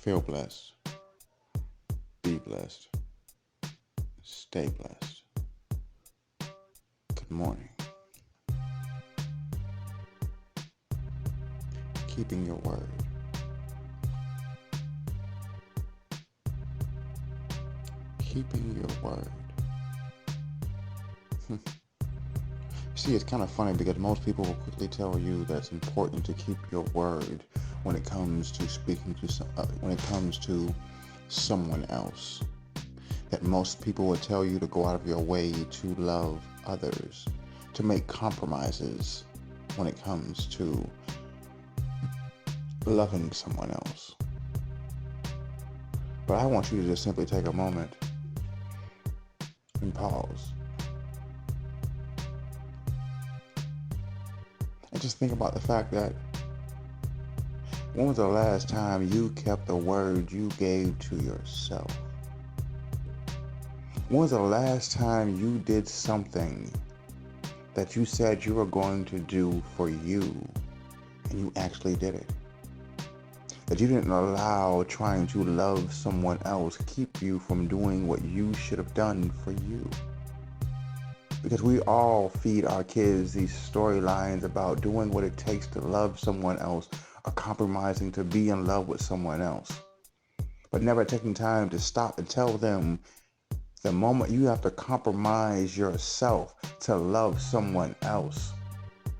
Feel blessed. Be blessed. Stay blessed. Good morning. Keeping your word. Keeping your word. See, it's kind of funny because most people will quickly tell you that it's important to keep your word when it comes to speaking to when it comes to someone else. That most people will tell you to go out of your way to love others, to make compromises when it comes to loving someone else. But I want you to just simply take a moment and pause. And just think about the fact that when was the last time you kept the word you gave to yourself? When was the last time you did something that you said you were going to do for you and you actually did it? That you didn't allow trying to love someone else keep you from doing what you should have done for you. Because we all feed our kids these storylines about doing what it takes to love someone else or compromising to be in love with someone else. But never taking time to stop and tell them the moment you have to compromise yourself to love someone else,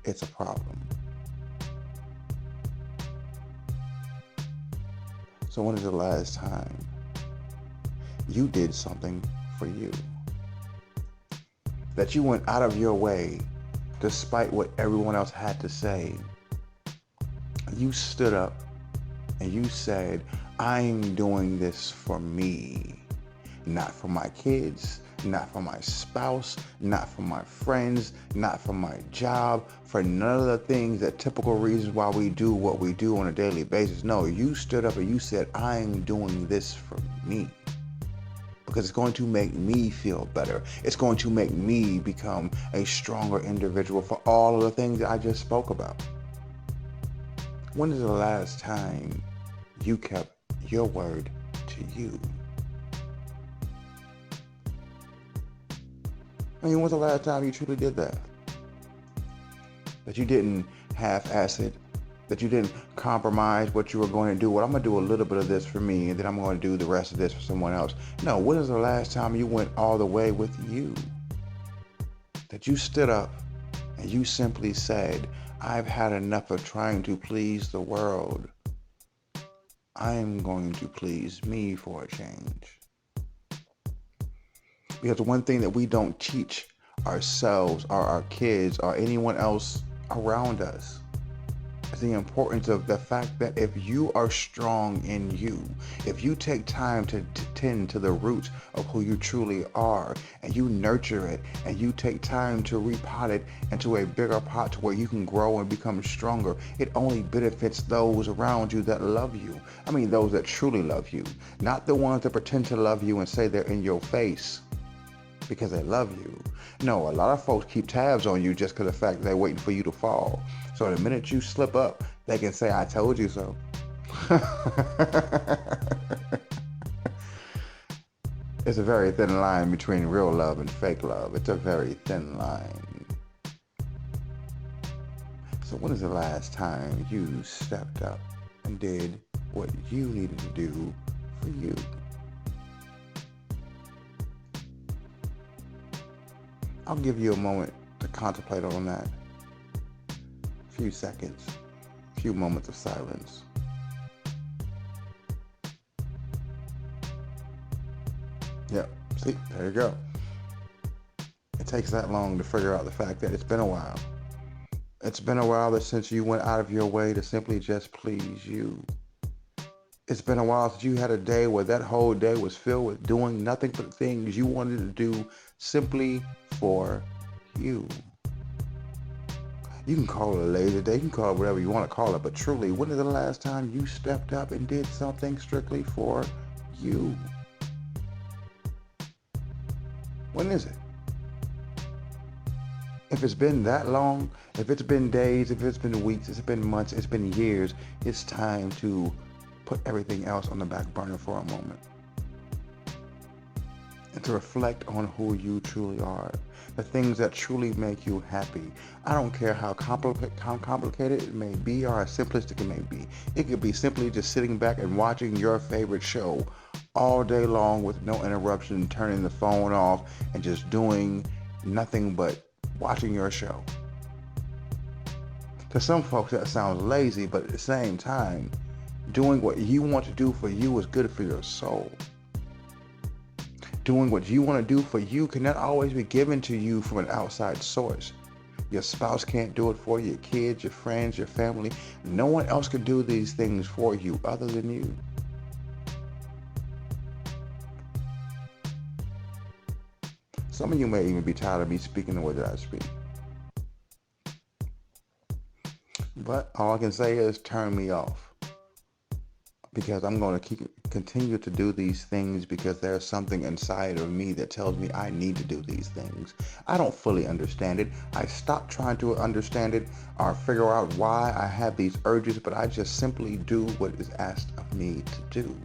it's a problem. So when is the last time you did something for you? That you went out of your way, despite what everyone else had to say. You stood up and you said, I'm doing this for me, not for my kids, not for my spouse, not for my friends, not for my job, for none of the things that typical reasons why we do what we do on a daily basis. No, you stood up and you said, I'm doing this for me. Because it's going to make me feel better. It's going to make me become a stronger individual for all of the things that I just spoke about. When is the last time you kept your word to you? I mean, when was the last time you truly did that? That you didn't half-ass it, that you didn't compromise what you were going to do. Well, I'm going to do a little bit of this for me, and then I'm going to do the rest of this for someone else. No, when is the last time you went all the way with you? That you stood up and you simply said, I've had enough of trying to please the world. I'm going to please me for a change. Because the one thing that we don't teach ourselves or our kids or anyone else around us is the importance of the fact that if you are strong in you, if you take time to tend to the roots of who you truly are, and you nurture it, and you take time to repot it into a bigger pot to where you can grow and become stronger, it only benefits those around you that love you. I mean, those that truly love you, not the ones that pretend to love you and say they're in your face because they love you. No, a lot of folks keep tabs on you just because of the fact that they're waiting for you to fall. So the minute you slip up, they can say, I told you so. It's a very thin line between real love and fake love. It's a very thin line. So when is the last time you stepped up and did what you needed to do for you? I'll give you a moment to contemplate on that. A few seconds, a few moments of silence. Yep, see, there you go. It takes that long to figure out the fact that it's been a while. It's been a while since you went out of your way to simply just please you. It's been a while since you had a day where that whole day was filled with doing nothing but things you wanted to do simply for you. You can call it a lazy day, you can call it whatever you want to call it, but truly, when is the last time you stepped up and did something strictly for you? When is it? If it's been that long, if it's been days, if it's been weeks, it's been months, it's been years, it's time to put everything else on the back burner for a moment and to reflect on who you truly are, the things that truly make you happy. I don't care how complicated it may be or how simplistic it may be. It could be simply just sitting back and watching your favorite show all day long with no interruption, turning the phone off and just doing nothing but watching your show. To some folks that sounds lazy, but at the same time, doing what you want to do for you is good for your soul. Doing what you want to do for you cannot always be given to you from an outside source. Your spouse can't do it for you, your kids, your friends, your family. No one else can do these things for you other than you. Some of you may even be tired of me speaking the way that I speak. But all I can say is turn me off. Because I'm going to continue to do these things because there's something inside of me that tells me I need to do these things. I don't fully understand it. I stopped trying to understand it or figure out why I have these urges, but I just simply do what is asked of me to do.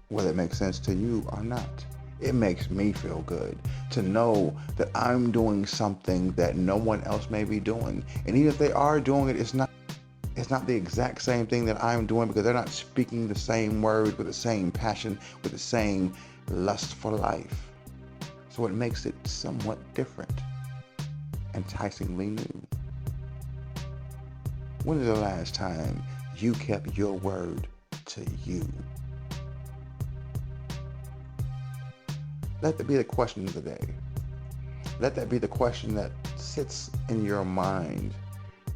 Whether it makes sense to you or not. It makes me feel good to know that I'm doing something that no one else may be doing. And even if they are doing it, it's not the exact same thing that I'm doing because they're not speaking the same words with the same passion, with the same lust for life. So it makes it somewhat different, enticingly new. When is the last time you kept your word to you? Let that be the question of the day. Let that be the question that sits in your mind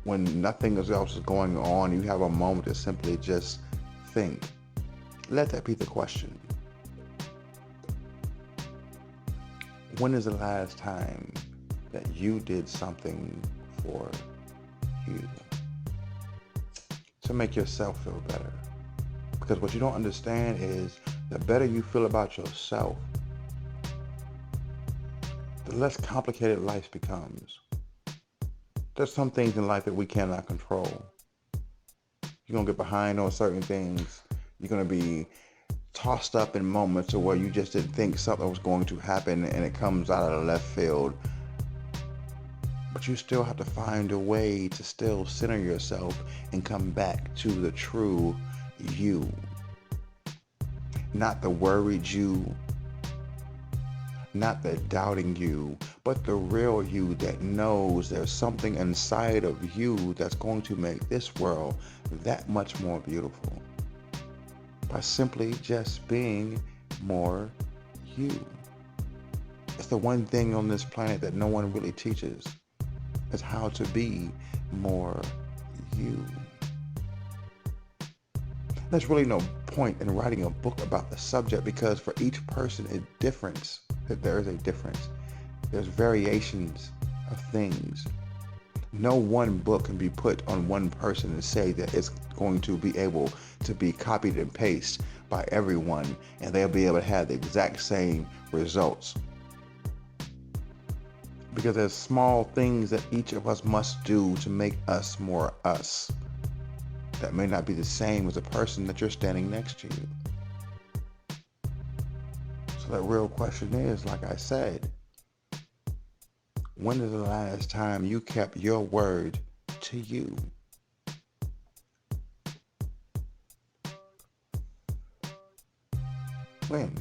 when nothing else is going on. You have a moment to simply just think. Let that be the question. When is the last time that you did something for you to make yourself feel better? Because what you don't understand is the better you feel about yourself, the less complicated life becomes. There's some things in life that we cannot control. You're going to get behind on certain things. You're going to be tossed up in moments to where you just didn't think something was going to happen and it comes out of the left field. But you still have to find a way to still center yourself and come back to the true you. Not the worried you, not the doubting you, but the real you that knows there's something inside of you that's going to make this world that much more beautiful by simply just being more you. It's the one thing on this planet that no one really teaches, is how to be more you. There's really no point in writing a book about the subject because for each person it's different. That there is a difference. There's variations of things. No one book can be put on one person and say that it's going to be able to be copied and pasted by everyone and they'll be able to have the exact same results. Because there's small things that each of us must do to make us more us. That may not be the same as the person that you're standing next to you. So that real question is, like I said, when is the last time you kept your word to you? When?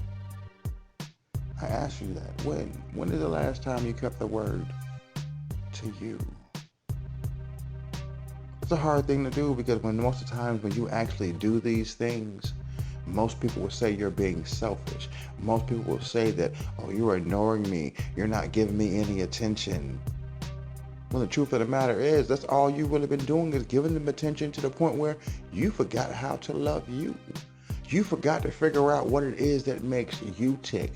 I asked you that. When? When is the last time you kept the word to you? It's a hard thing to do because most of the times when you actually do these things, most people will say you're being selfish. Most people will say that, oh, you're ignoring me. You're not giving me any attention. Well, the truth of the matter is, that's all you've really been doing is giving them attention to the point where you forgot how to love you. You forgot to figure out what it is that makes you tick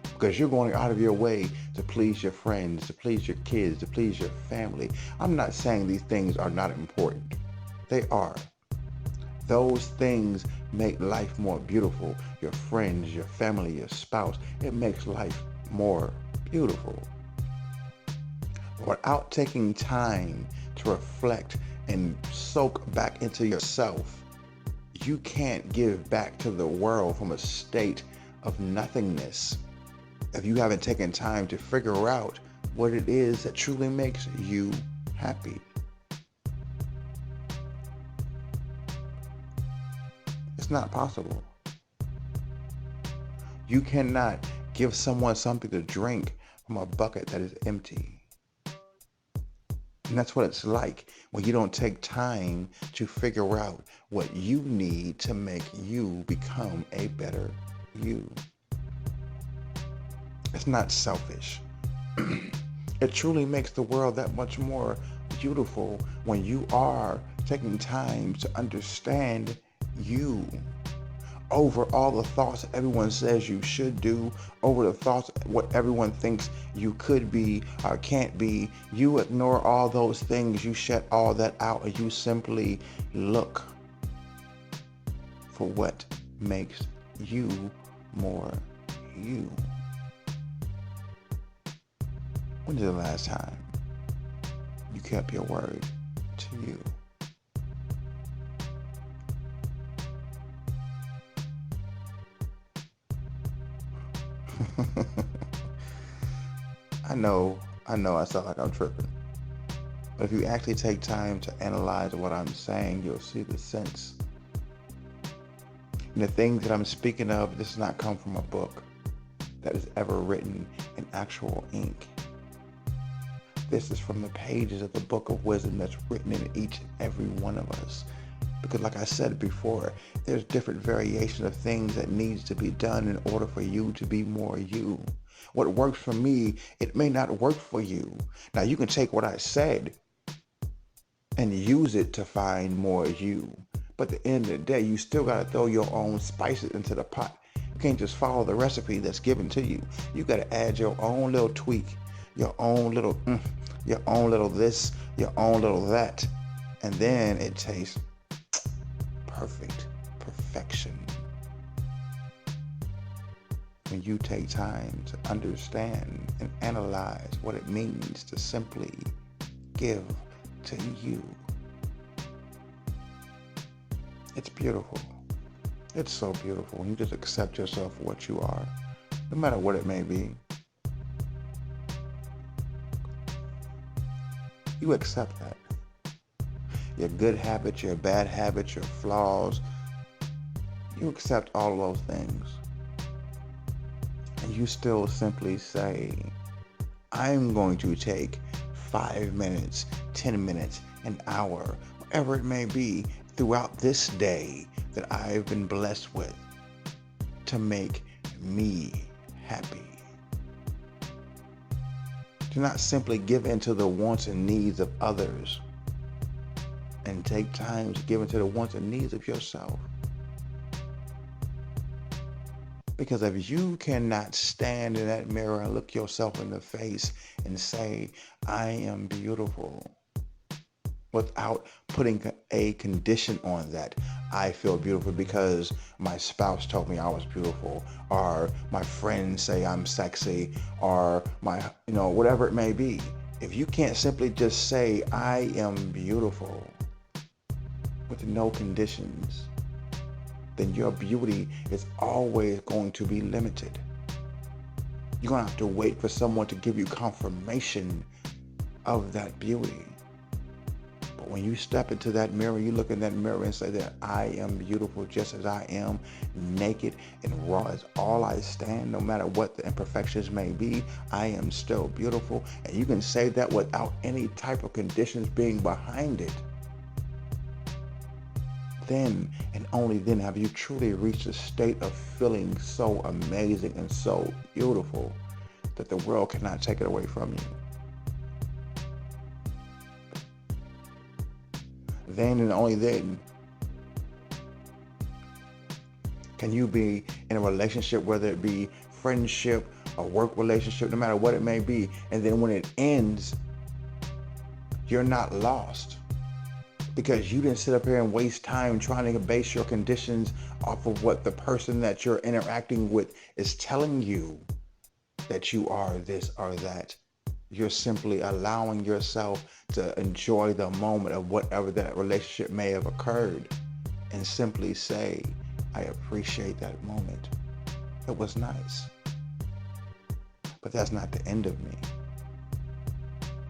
because you're going out of your way to please your friends, to please your kids, to please your family. I'm not saying these things are not important. They are. Those things make life more beautiful. Your friends, your family, your spouse, it makes life more beautiful. Without taking time to reflect and soak back into yourself, you can't give back to the world from a state of nothingness, if you haven't taken time to figure out what it is that truly makes you happy. It's not possible. You cannot give someone something to drink from a bucket that is empty. And that's what it's like when you don't take time to figure out what you need to make you become a better you. It's not selfish. It truly makes the world that much more beautiful when you are taking time to understand you, over all the thoughts everyone says you should do, over the thoughts what everyone thinks you could be or can't be. You ignore all those things, you shut all that out, and you simply look for what makes you more you. When's the last time you kept your word to you? I know I sound like I'm tripping. But if you actually take time to analyze what I'm saying, you'll see the sense. And the things that I'm speaking of does not come from a book that is ever written in actual ink. This is from the pages of the book of wisdom that's written in each and every one of us. Because like I said before, there's different variations of things that needs to be done in order for you to be more you. What works for me, it may not work for you. Now you can take what I said and use it to find more you. But at the end of the day, you still got to throw your own spices into the pot. You can't just follow the recipe that's given to you. You got to add your own little tweak, your own little this, your own little that. And then it tastes perfection. When you take time to understand and analyze what it means to simply give to you. It's beautiful. It's so beautiful when you just accept yourself for what you are, no matter what it may be. You accept that. Your good habits, your bad habits, your flaws. You accept all of those things. And you still simply say, I'm going to take 5 minutes, 10 minutes, an hour, whatever it may be, throughout this day that I've been blessed with to make me happy. Do not simply give in to the wants and needs of others, and take time to give in to the wants and needs of yourself. Because if you cannot stand in that mirror and look yourself in the face and say, I am beautiful, without putting a condition on that, I feel beautiful because my spouse told me I was beautiful, or my friends say I'm sexy, or whatever it may be. If you can't simply just say, I am beautiful, with no conditions, then your beauty is always going to be limited. You're going to have to wait for someone to give you confirmation of that beauty. But when you step into that mirror, you look in that mirror and say that I am beautiful just as I am, naked and raw as all I stand, no matter what the imperfections may be, I am still beautiful. And you can say that without any type of conditions being behind it. Then and only then have you truly reached a state of feeling so amazing and so beautiful that the world cannot take it away from you. Then and only then can you be in a relationship, whether it be friendship, a work relationship, no matter what it may be. And then when it ends, you're not lost. Because you didn't sit up here and waste time trying to base your conditions off of what the person that you're interacting with is telling you that you are this or that. You're simply allowing yourself to enjoy the moment of whatever that relationship may have occurred. and simply say, I appreciate that moment. It was nice. But that's not the end of me.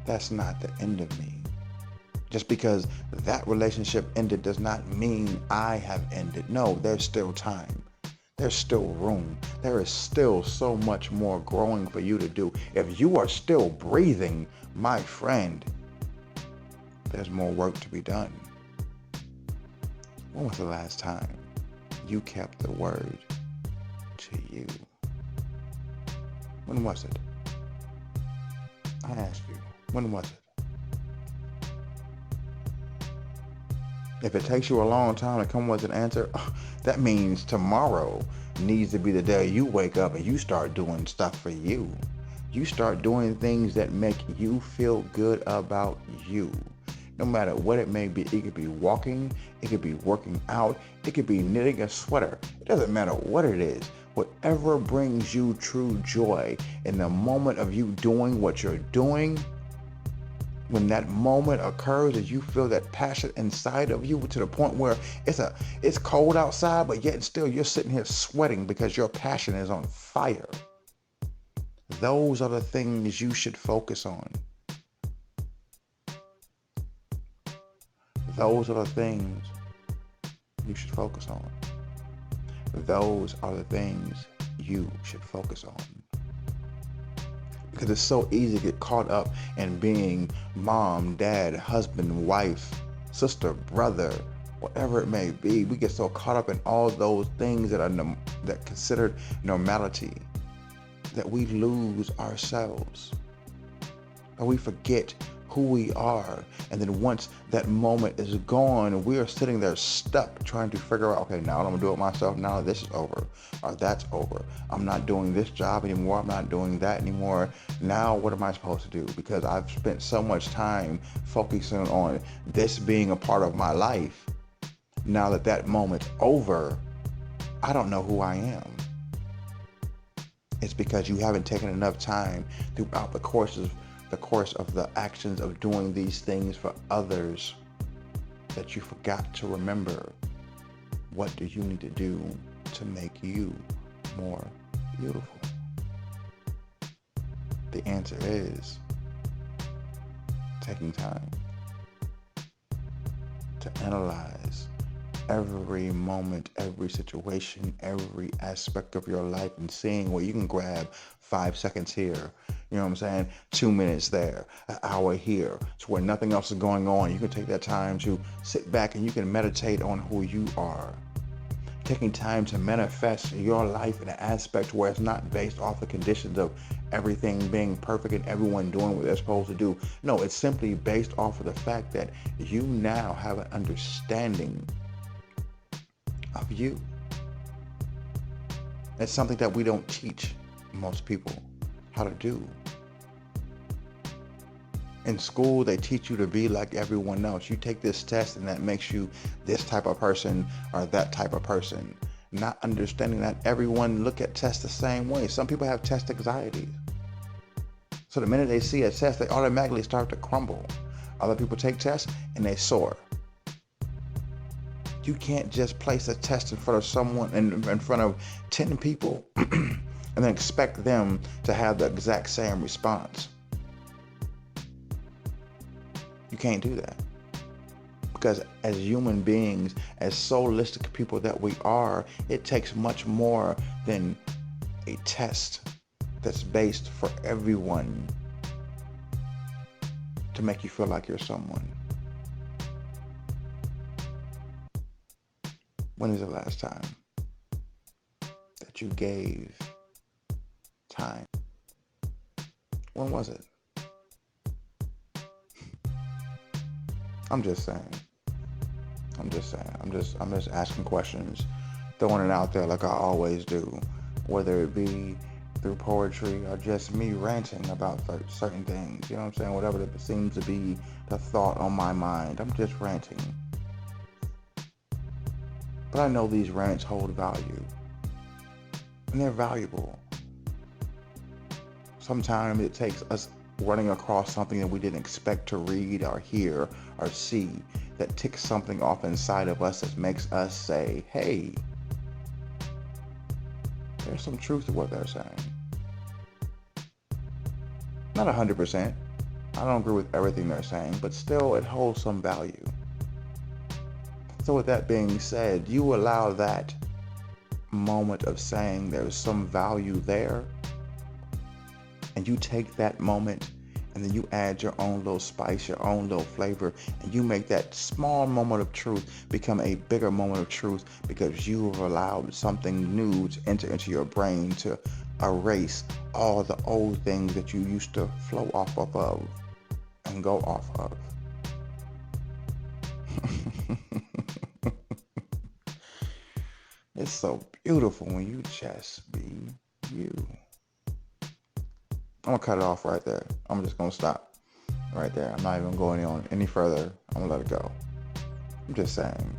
That's not the end of me. Just because that relationship ended does not mean I have ended. No, there's still time. There's still room. There is still so much more growing for you to do. If you are still breathing, my friend, there's more work to be done. When was the last time you kept the word to you? When was it? I asked you, when was it? If it takes you a long time to come with an answer, that means tomorrow needs to be the day you wake up and you start doing stuff for you. You start doing things that make you feel good about you. No matter what it may be, it could be walking, it could be working out, it could be knitting a sweater. It doesn't matter what it is. Whatever brings you true joy in the moment of you doing what you're doing, when that moment occurs and you feel that passion inside of you to the point where it's cold outside, but yet still you're sitting here sweating because your passion is on fire. Those are the things you should focus on. Those are the things you should focus on. Those are the things you should focus on. Because it's so easy to get caught up in being mom, dad, husband, wife, sister, brother, whatever it may be. We get so caught up in all those things that are considered normality that we lose ourselves. And we forget who we are. And then once that moment is gone, we are sitting there stuck trying to figure out, okay, now I'm gonna do it myself. Now this is over, or that's over. I'm not doing this job anymore. I'm not doing that anymore. Now what am I supposed to do? Because I've spent so much time focusing on this being a part of my life. Now that that moment's over, I don't know who I am. It's because you haven't taken enough time throughout the course of the actions of doing these things for others that you forgot to remember, what do you need to do to make you more beautiful? The answer is taking time to analyze every moment, every situation, every aspect of your life, and seeing where you can grab 5 seconds here, you know what I'm saying, 2 minutes there, an hour here, to where nothing else is going on. You can take that time to sit back and you can meditate on who you are. Taking time to manifest your life in an aspect where it's not based off the conditions of everything being perfect and everyone doing what they're supposed to do. No, it's simply based off of the fact that you now have an understanding of you. It's something that we don't teach most people how to do. In school, they teach you to be like everyone else. You take this test and that makes you this type of person or that type of person. Not understanding that everyone look at tests the same way. Some people have test anxiety. So the minute they see a test, they automatically start to crumble. Other people take tests and they soar. You can't just place a test in front of someone, in front of 10 people and then expect them to have the exact same response. You can't do that. Because as human beings, as soulistic people that we are, it takes much more than a test that's based for everyone to make you feel like you're someone. When is the last time that you gave time? When was it? I'm just saying. I'm just asking questions, throwing it out there like I always do, whether it be through poetry or just me ranting about certain things. You know what I'm saying? Whatever it seems to be the thought on my mind, I'm just ranting. But I know these rants hold value, and they're valuable. Sometimes it takes us running across something that we didn't expect to read or hear or see that ticks something off inside of us that makes us say, hey, there's some truth to what they're saying. Not 100%. I don't agree with everything they're saying, but still it holds some value. So with that being said, you allow that moment of saying there's some value there, and you take that moment and then you add your own little spice, your own little flavor, and you make that small moment of truth become a bigger moment of truth because you have allowed something new to enter into your brain to erase all the old things that you used to flow off of and go off of. It's so beautiful when you just be you. I'm gonna cut it off right there. I'm just gonna stop right there. I'm not even going on any further. I'm gonna let it go. I'm just saying,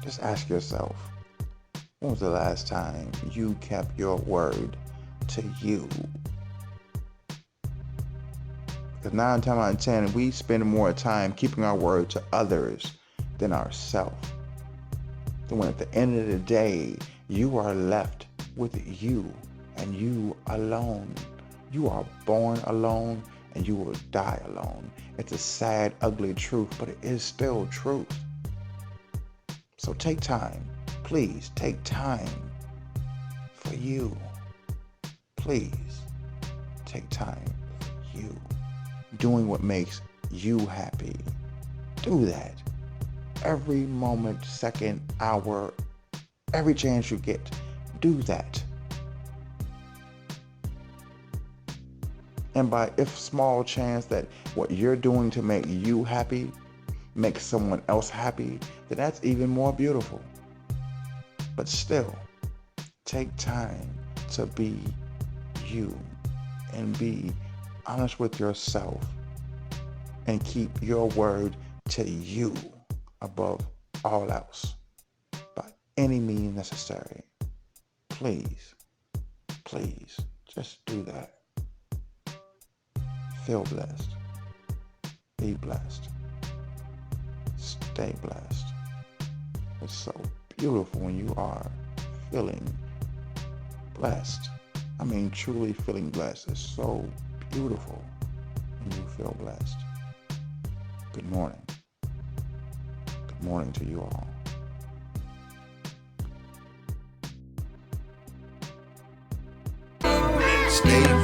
just ask yourself, when was the last time you kept your word to you? Because 9 times out of 10, we spend more time keeping our word to others than ourselves. So when at the end of the day, you are left with you and you alone. You are born alone and you will die alone. It's a sad, ugly truth, but it is still truth. So take time. Please take time for you. Please take time for you. Doing what makes you happy. Do that. Every moment, second, hour, every chance you get, do that. And by if small chance that what you're doing to make you happy makes someone else happy, then that's even more beautiful. But still, take time to be you and be honest with yourself and keep your word to you above all else by any means necessary. Please, please, just do that. Feel blessed. Be blessed. Stay blessed. It's so beautiful when you are feeling blessed. I mean, truly feeling blessed. It's so beautiful when you feel blessed. Good morning. Good morning to you all. Stay